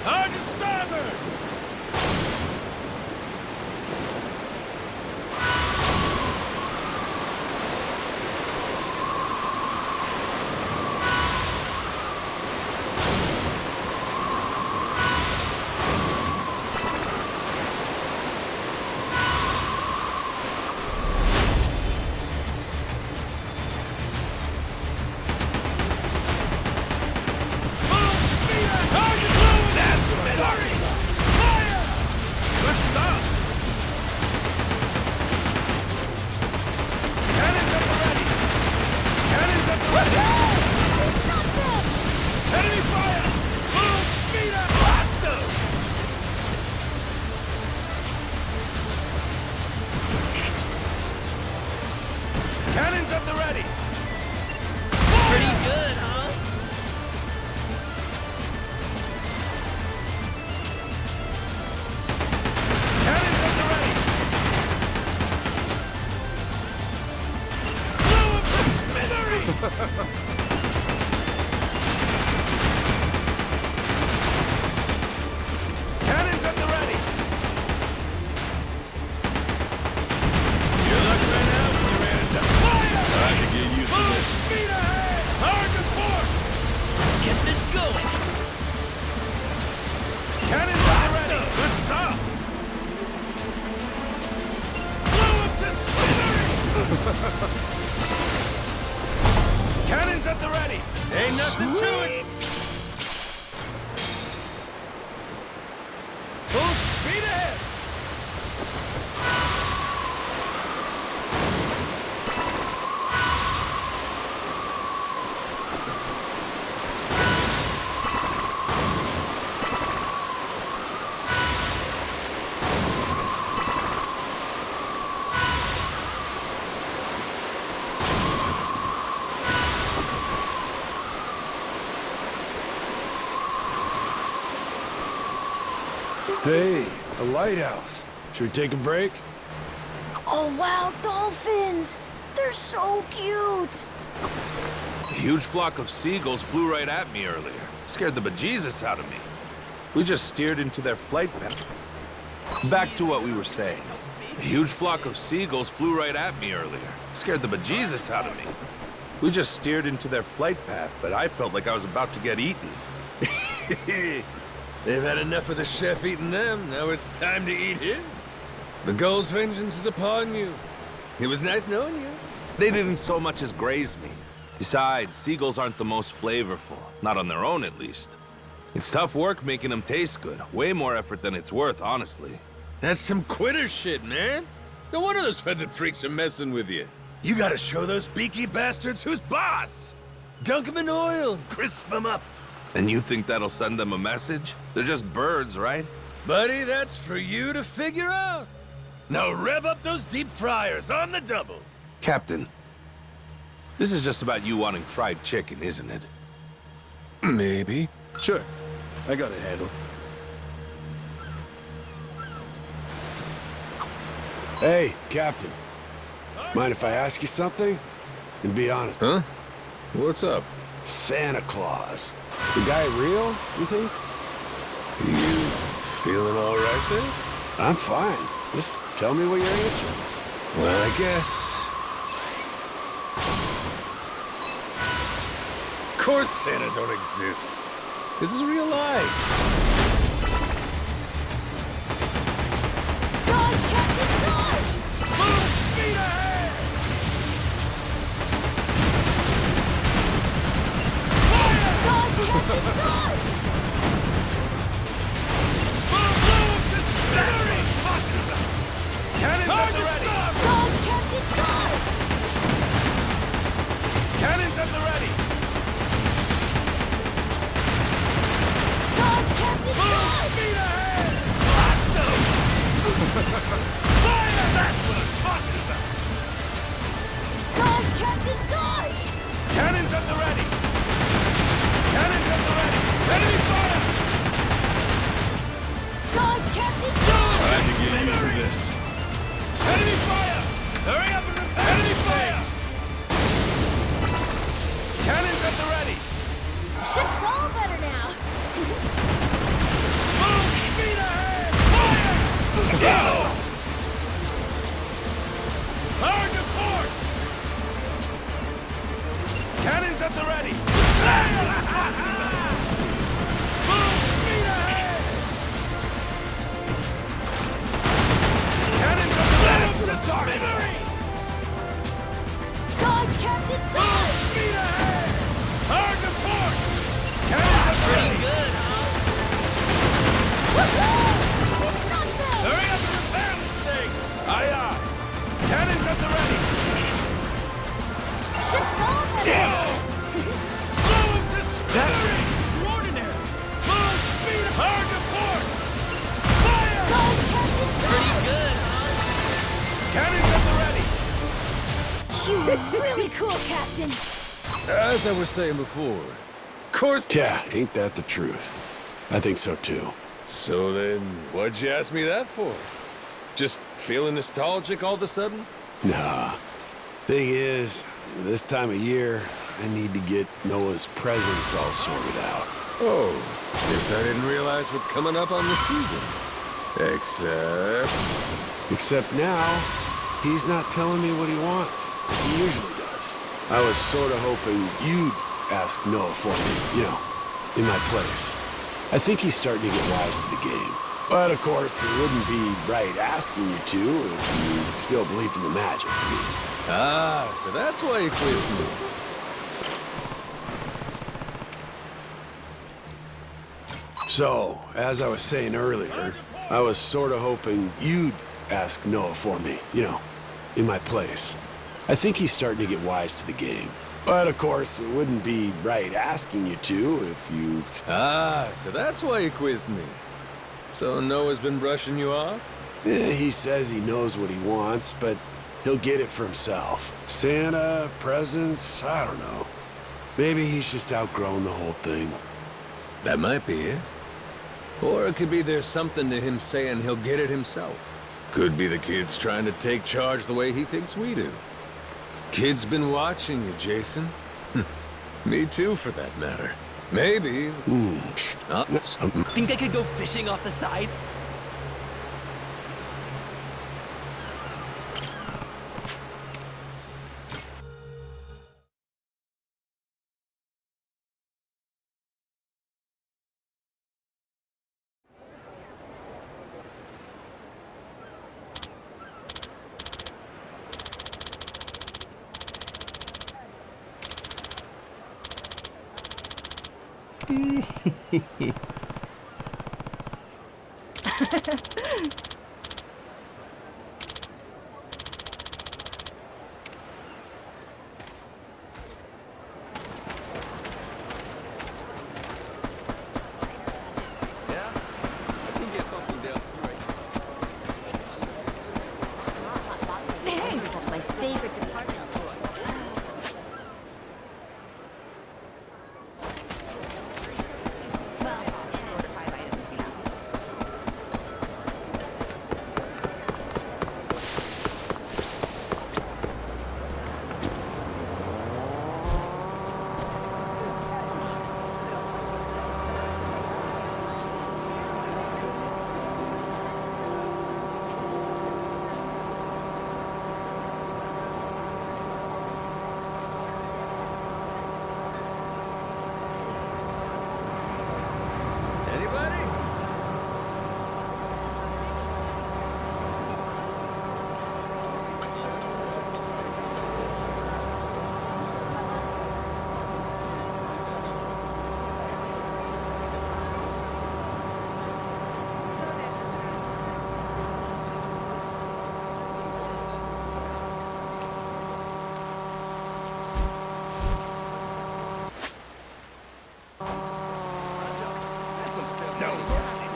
Hard to starboard! Cannons at the ready! You're lucky right now when you ran into fire! I can get used to this. Speed ahead! Hard to port! Let's get this going! Cannons at the ready! Good stop! Blow up to smithereens! Cannons at the ready! Ain't nothing to it! Full speed ahead! Hey, a lighthouse. Should we take a break? Oh, wow, dolphins! They're so cute! A huge flock of seagulls flew right at me earlier. Scared the bejesus out of me. We just steered into their flight path. Back to what we were saying. A huge flock of seagulls flew right at me earlier. Scared the bejesus out of me. We just steered into their flight path, but I felt like I was about to get eaten. They've had enough of the chef eating them. Now it's time to eat him. The gull's vengeance is upon you. It was nice knowing you. They didn't so much as graze me. Besides, seagulls aren't the most flavorful. Not on their own, at least. It's tough work making them taste good. Way more effort than it's worth, honestly. That's some quitter shit, man. No wonder those feathered freaks are messing with you. You gotta show those beaky bastards who's boss. Dunk them in oil and crisp them up. And you think that'll send them a message? They're just birds, right? Buddy, that's for you to figure out. Now rev up those deep fryers on the double. Captain, this is just about you wanting fried chicken, isn't it? Maybe. Sure. I got a handle. Hey, Captain. Mind if I ask you something? And be honest. Huh? What's up? Santa Claus. The guy real, you think? You feeling all right there? I'm fine. Just tell me what your answer is. Well, I guess. Of course Santa don't exist. This is real life. Dodge, Captain, dodge! Full speed ahead! Dodge, Captain, dodge! Cannons at the ready! Dodge, Captain, dodge! Cannons at the ready! Dodge, Captain, dodge! Speed ahead! Blast them! Fire! That's what I'm talking about! Dodge, Captain, dodge! Cannons at the ready! Cannons at the ready! Enemy fire! Dodge, Captain, dodge! I can get used to this. Enemy fire! Hurry up and repair! Enemy fire! Cannons at the ready! Ship's all better now. Really cool, Captain. As I was saying before, of course... Yeah, ain't that the truth? I think so too. So then, what'd you ask me that for? Just feeling nostalgic all of a sudden? Nah. Thing is, this time of year, I need to get Noah's presents all sorted out. Oh, guess I didn't realize what's coming up on the season. Except now, he's not telling me what he wants. He usually does. I was sort of hoping you'd ask Noah for me, you know, in my place. I think he's starting to get wise to the game. But of course, it wouldn't be right asking you to if you still believed in the magic. I mean. Ah, so that's why you quizzed me. So, as I was saying earlier, I was sort of hoping you'd ask Noah for me, you know, in my place. I think he's starting to get wise to the game. But of course, it wouldn't be right asking you to if you... Ah, so that's why you quizzed me. So Noah's been brushing you off? He says he knows what he wants, but he'll get it for himself. Santa, presents, I don't know. Maybe he's just outgrown the whole thing. That might be it. Or it could be there's something to him saying he'll get it himself. Could be the kid's trying to take charge the way he thinks we do. Kid's been watching you, Jason. Me too, for that matter. Maybe... Think I could go fishing off the side? My favorite department store. Well, and order 5 items, you know. Anybody?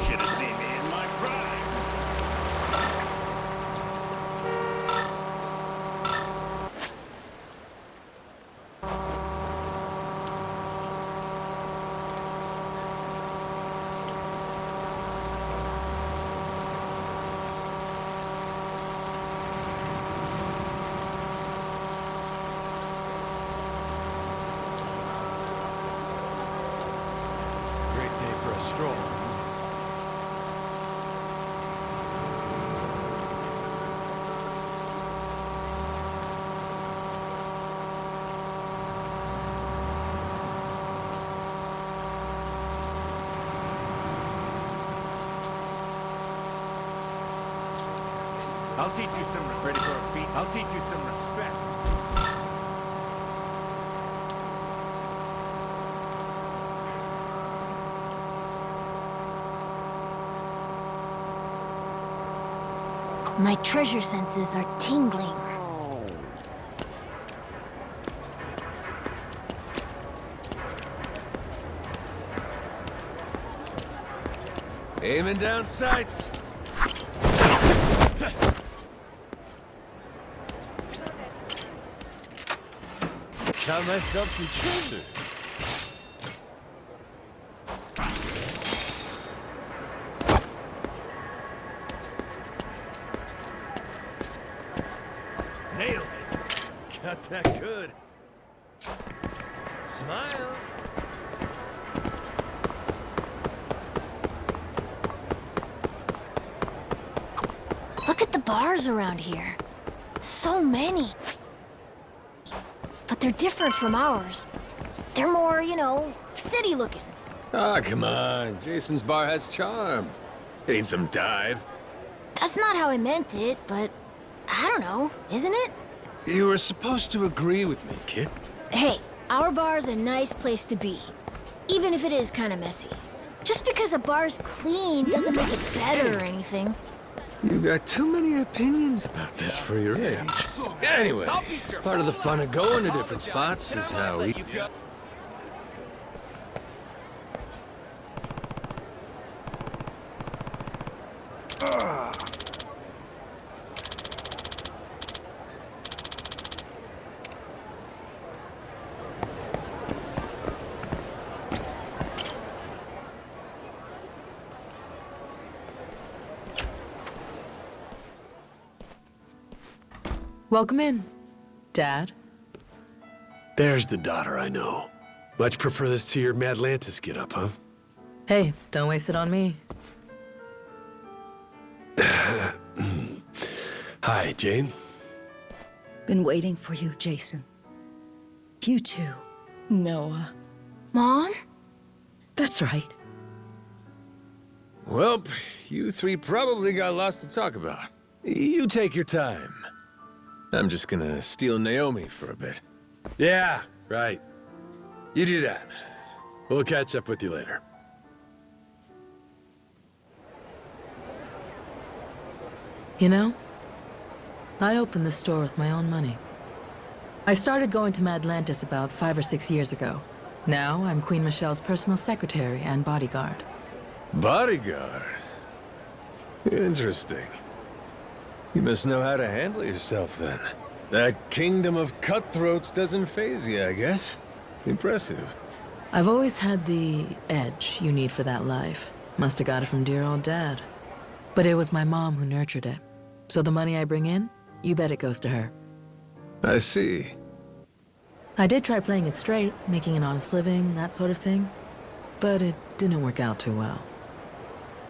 Should have seen me in my prime. Great day for a stroll. I'll teach you some ready for a beat. I'll teach you some respect. My treasure senses are tingling. Aiming down sights. Got myself some treasure. Nailed it. Got that good. Smile. Look at the bars around here. So many. But they're different from ours. They're more, you know, city looking. Ah, come on. Jason's bar has charm. Ain't some dive. That's not how I meant it, but I don't know, isn't it? You were supposed to agree with me, kid. Hey, our bar's a nice place to be, even if it is kind of messy. Just because a bar's clean doesn't make it better or anything. You got too many opinions about this for your age. Anyway, part of the fun of going to different spots is how we... Welcome in, Dad. There's the daughter I know. Much prefer this to your Madlantis get-up, huh? Hey, don't waste it on me. Hi, Jane. Been waiting for you, Jason. You too, Noah. Mom? That's right. Well, you three probably got lots to talk about. You take your time. I'm just gonna steal Naomi for a bit. Yeah, right. You do that. We'll catch up with you later. You know, I opened this store with my own money. I started going to Madlantis about 5 or 6 years ago. Now, I'm Queen Michelle's personal secretary and bodyguard. Bodyguard? Interesting. You must know how to handle yourself, then. That kingdom of cutthroats doesn't faze you, I guess. Impressive. I've always had the edge you need for that life. Must have got it from dear old Dad. But it was my mom who nurtured it. So the money I bring in, you bet it goes to her. I see. I did try playing it straight, making an honest living, that sort of thing. But it didn't work out too well.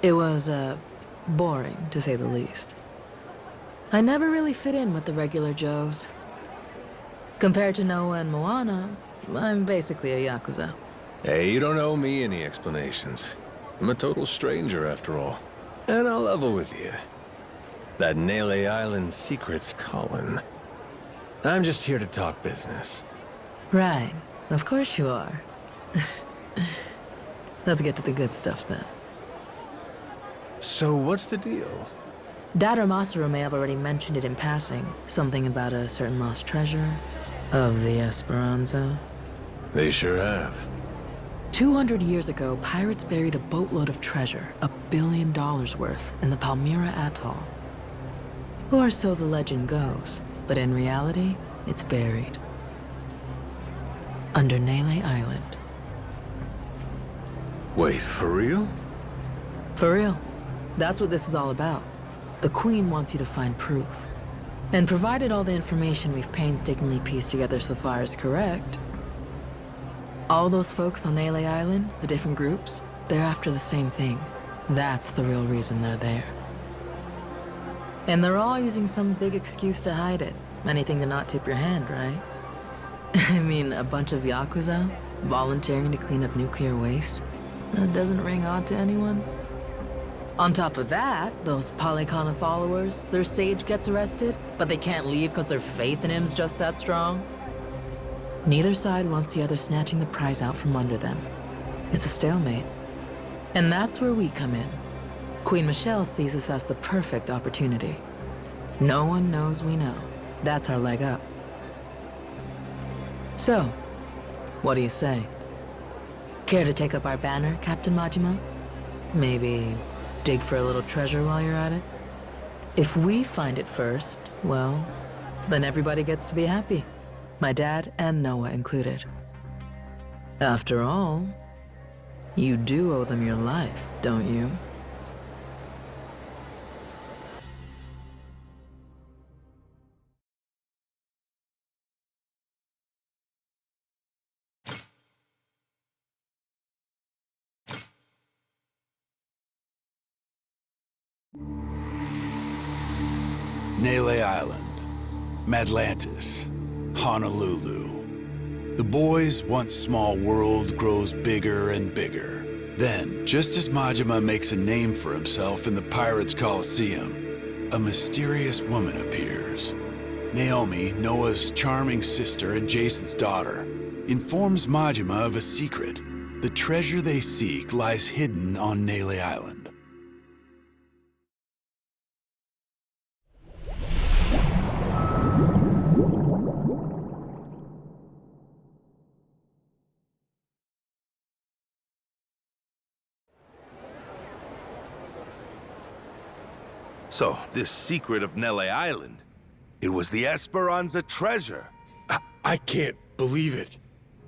It was, boring, to say the least. I never really fit in with the regular Joes. Compared to Noah and Moana, I'm basically a Yakuza. Hey, you don't owe me any explanations. I'm a total stranger, after all. And I'll level with you. That Nele Island secret's calling. I'm just here to talk business. Right. Of course you are. Let's get to the good stuff, then. So what's the deal? Dad or Masaru may have already mentioned it in passing. Something about a certain lost treasure of the Esperanza. They sure have. 200 years ago, pirates buried a boatload of treasure, $1 billion worth, in the Palmyra Atoll. Or so the legend goes, but in reality, it's buried. Under Nele Island. Wait, for real? For real. That's what this is all about. The Queen wants you to find proof. And provided all the information we've painstakingly pieced together so far is correct, all those folks on Nele Island, the different groups, they're after the same thing. That's the real reason they're there. And they're all using some big excuse to hide it. Anything to not tip your hand, right? I mean, a bunch of Yakuza volunteering to clean up nuclear waste? That doesn't ring odd to anyone. On top of that, those Polycana followers, their sage gets arrested, but they can't leave because their faith in him's just that strong. Neither side wants the other snatching the prize out from under them. It's a stalemate. And that's where we come in. Queen Michelle sees us as the perfect opportunity. No one knows we know. That's our leg up. So, what do you say? Care to take up our banner, Captain Majima? Maybe dig for a little treasure while you're at it? If we find it first, well, then everybody gets to be happy. My dad and Noah included. After all, you do owe them your life, don't you? Nele Island, Madlantis, Honolulu. The boy's once small world grows bigger and bigger. Then, just as Majima makes a name for himself in the Pirates' Coliseum, a mysterious woman appears. Naomi, Noah's charming sister and Jason's daughter, informs Majima of a secret. The treasure they seek lies hidden on Nele Island. So, this secret of Nele Island, it was the Esperanza treasure. I can't believe it.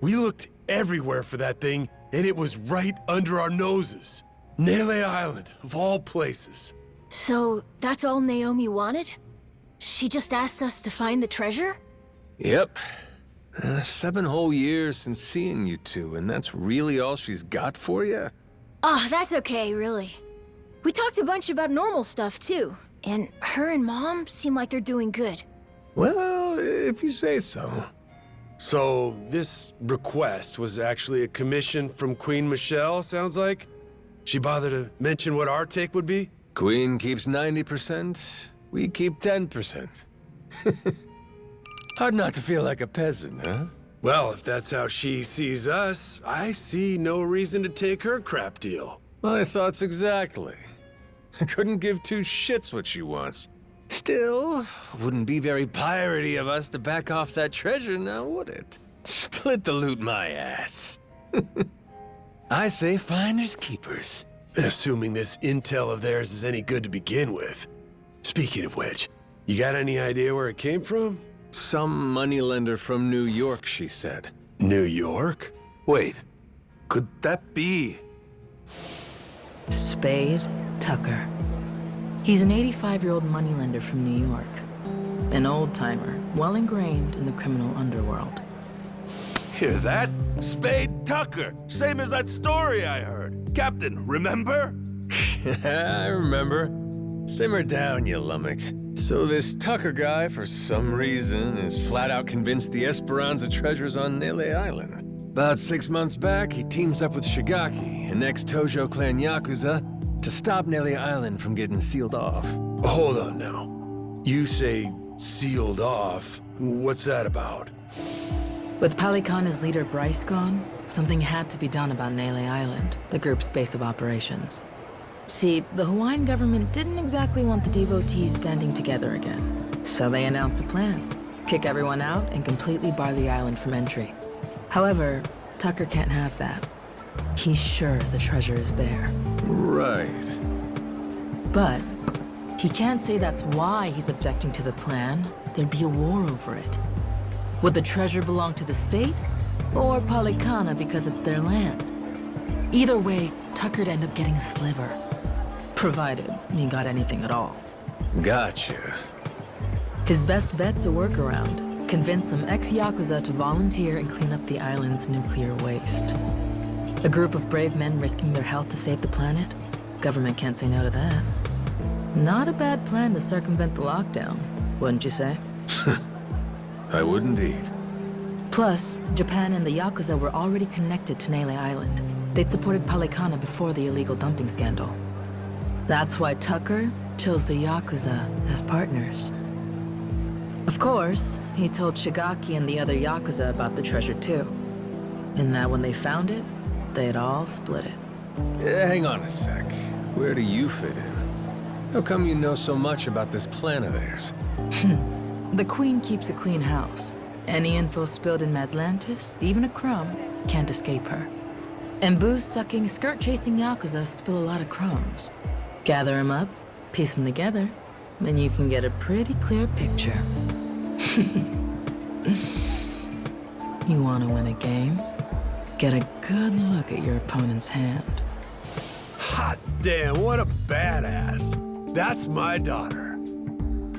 We looked everywhere for that thing, and it was right under our noses. Nele Island, of all places. So, that's all Naomi wanted? She just asked us to find the treasure? Yep. 7 whole years since seeing you two, and that's really all she's got for you? Oh, that's okay, really. We talked a bunch about normal stuff, too. And her and Mom seem like they're doing good. Well, if you say so. So, this request was actually a commission from Queen Michelle, sounds like? She bothered to mention what our take would be? Queen keeps 90%, we keep 10%. Hard not to feel like a peasant, huh? Well, if that's how she sees us, I see no reason to take her crap deal. My thoughts exactly. I couldn't give 2 shits what she wants. Still, wouldn't be very piratey of us to back off that treasure now, would it? Split the loot, my ass. I say finders keepers. Assuming this intel of theirs is any good to begin with. Speaking of which, you got any idea where it came from? Some moneylender from New York, she said. New York? Wait, could that be? Spade Tucker. He's an 85-year-old moneylender from New York. An old-timer, well ingrained in the criminal underworld. Hear that? Spade Tucker, same as that story I heard. Captain, remember? I remember. Simmer down, you lummox. So this Tucker guy, for some reason, is flat out convinced the Esperanza treasure's on Nele Island. About 6 months back, he teams up with Shigaki, an ex-Tojo clan Yakuza, to stop Nele Island from getting sealed off. Hold on now. You say sealed off. What's that about? With Pelican leader Bryce gone, something had to be done about Nele Island, the group's base of operations. See, the Hawaiian government didn't exactly want the devotees banding together again. So they announced a plan. Kick everyone out and completely bar the island from entry. However, Tucker can't have that. He's sure the treasure is there. Right. But he can't say that's why he's objecting to the plan. There'd be a war over it. Would the treasure belong to the state? Or Polycana because it's their land? Either way, Tucker'd end up getting a sliver. Provided he got anything at all. Gotcha. His best bet's a workaround. Convince some ex-Yakuza to volunteer and clean up the island's nuclear waste. A group of brave men risking their health to save the planet? Government can't say no to that. Not a bad plan to circumvent the lockdown, wouldn't you say? I would indeed. Plus, Japan and the Yakuza were already connected to Nele Island. They'd supported Palikana before the illegal dumping scandal. That's why Tucker chose the Yakuza as partners. Of course, he told Shigaki and the other Yakuza about the treasure too. And that when they found it, they'd all split it. Hang on a sec. Where do you fit in? How come you know so much about this plan of theirs? The Queen keeps a clean house. Any info spilled in Madlantis, even a crumb, can't escape her. And booze-sucking, skirt-chasing Yakuza spill a lot of crumbs. Gather them up, piece them together, and you can get a pretty clear picture. You want to win a game? Get a good look at your opponent's hand. Hot damn, what a badass. That's my daughter.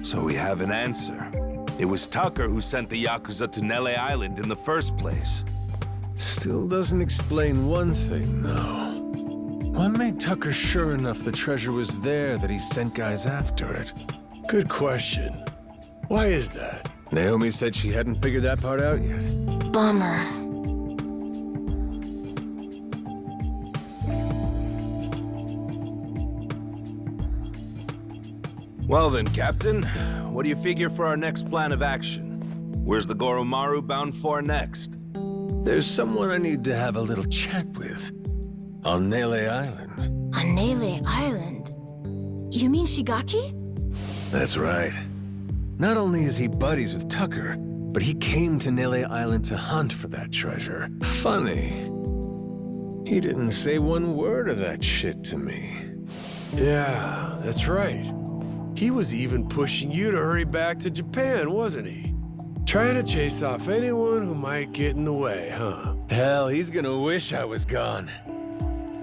So we have an answer. It was Tucker who sent the Yakuza to Nele Island in the first place. Still doesn't explain one thing, though. What made Tucker sure enough the treasure was there that he sent guys after it? Good question. Why is that? Naomi said she hadn't figured that part out yet. Bummer. Well then, Captain, what do you figure for our next plan of action? Where's the Goromaru bound for next? There's someone I need to have a little chat with. On Nele Island. On Nele Island? You mean Shigaki? That's right. Not only is he buddies with Tucker, but he came to Nele Island to hunt for that treasure. Funny. He didn't say one word of that shit to me. Yeah, that's right. He was even pushing you to hurry back to Japan, wasn't he? Trying to chase off anyone who might get in the way, huh? Hell, he's gonna wish I was gone.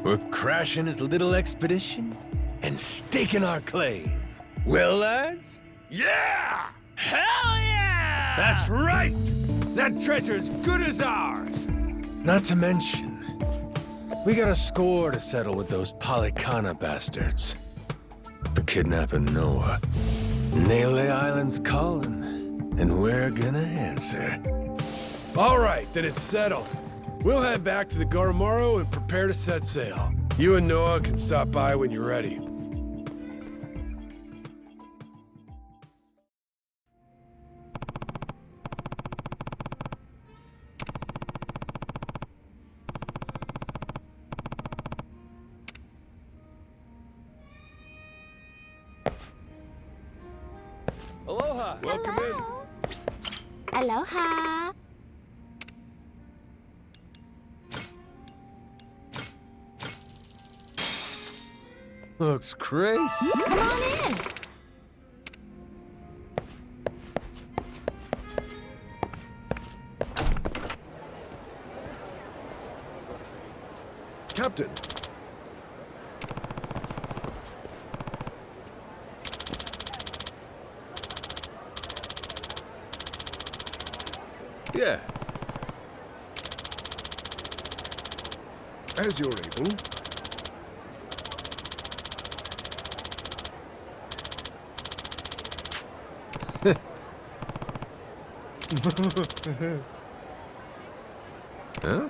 We're crashing his little expedition and staking our claim. Well, lads? Yeah! Hell yeah! That's right! That treasure's good as ours! Not to mention, we got a score to settle with those Polycana bastards. For kidnapping Noah. Nele Island's calling, and we're gonna answer. All right, then it's settled. We'll head back to the Goromaru and prepare to set sail. You and Noah can stop by when you're ready. Aloha! Welcome in. Aloha. Looks great. Come on in. Captain. Yeah. As you're able. Huh?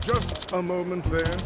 Just a moment there.